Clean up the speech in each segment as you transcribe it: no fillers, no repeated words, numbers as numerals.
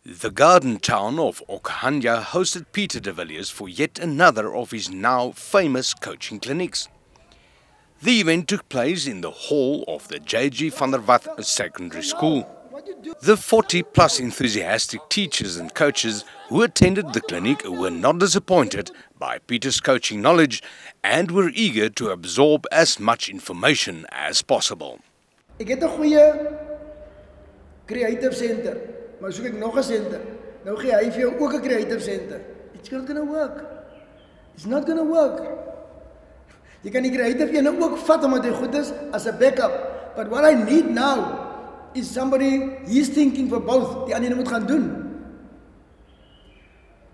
The garden town of Okahanya hosted Peter de Villiers for yet another of his now famous coaching clinics. The event took place in the hall of the J.G. van der Walt Secondary School. The 40-plus enthusiastic teachers and coaches who attended the clinic were not disappointed by Peter's coaching knowledge and were eager to absorb as much information as possible. Ek het 'n goeie creative center, maar soek ek nog 'n center. Nou gee hy vir jou ook 'n creative center. It's not going to work. It's not going to work. Jy kan die creative ene ook vat omdat hy goed is as 'n backup. But what I need now is somebody he's thinking for both. Die ander ene moet gaan doen.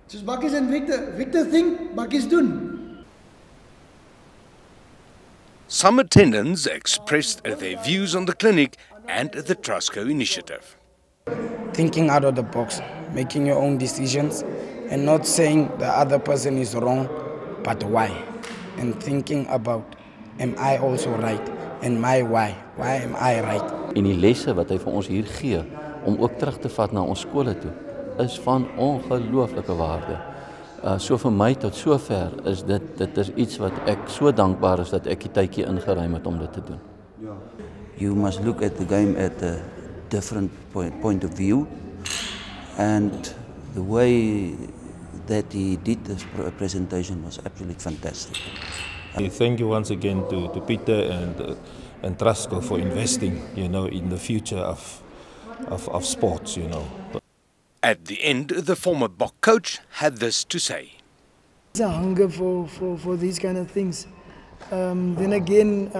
Soos Bakkies en Victor. Victor think, Bakkies doen. Some attendants expressed their views on the clinic and the Trustco initiative. Thinking out of the box, making your own decisions, and not saying the other person is wrong, but why. And thinking about, am I also right? And my why? Why am I right? En die lesse wat hy vir ons hier gee, om ook terug te vat na ons skole toe, is van ongelooflike waarde. So vir my tot sover is dit is iets wat ek so dankbaar is dat ek die tydjie ingeruim het om dit te doen. You must look at the game at a different point of view, and the way that he did this presentation was absolutely fantastic. Thank you once again to Peter and Trustco for investing, in the future of sports, At the end, the former Bok coach had this to say. There's a hunger for these kind of things. Then again,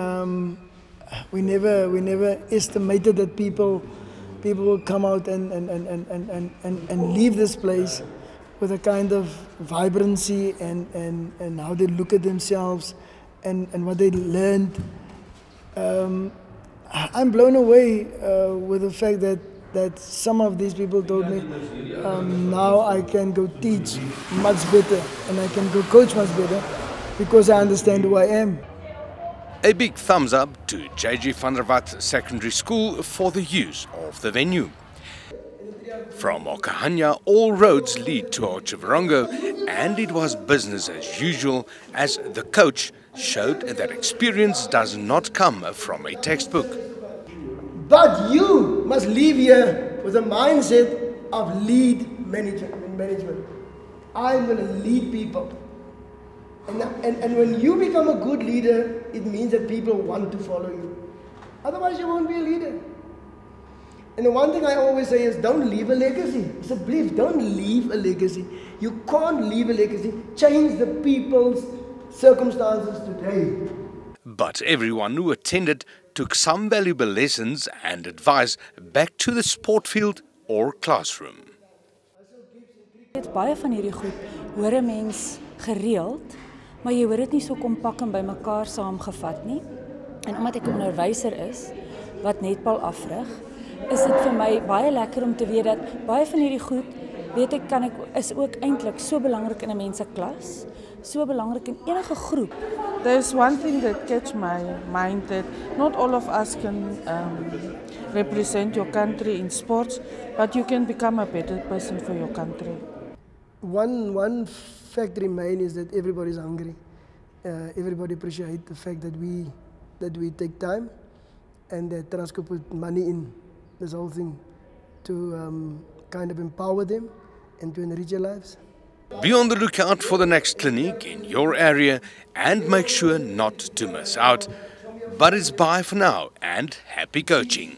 we never estimated that people will come out and leave this place with a kind of vibrancy and how they look at themselves and what they learned. I'm blown away with the fact that some of these people told me, now I can go teach much better and I can go coach much better because I understand who I am. A big thumbs up to J.G. van der Walt Secondary School for the use of the venue. From Okahanya, all roads lead to Otjiwarongo, and it was business as usual as the coach showed that experience does not come from a textbook. But you must leave here with a mindset of lead management. I'm going to lead people. And when you become a good leader, it means that people want to follow you. Otherwise, you won't be a leader. And the one thing I always say is don't leave a legacy. It's a belief. Don't leave a legacy. You can't leave a legacy. Change the people's circumstances today. But everyone who attended took some valuable lessons and advice back to the sport field or classroom. Baie van hierdie goed hoor 'n mens gereeld, maar jy hoor dit nie so kompak en bymekaar saamgevat nie. En omdat ek 'n onderwyser is wat netbal afrig, is dit vir my baie lekker om te weet dat baie van hierdie goed, weet ek, is ook eintlik so belangrik in 'n mens se klas, so belangrik in enige groep. There's one thing that catch my mind that not all of us can represent your country in sports, but you can become a better person for your country. One fact remains is that everybody's hungry. Everybody appreciates the fact that we take time and that Trustco put money in this whole thing to kind of empower them and to enrich their lives. Be on the lookout for the next clinic in your area and make sure not to miss out. But it's bye for now and happy coaching.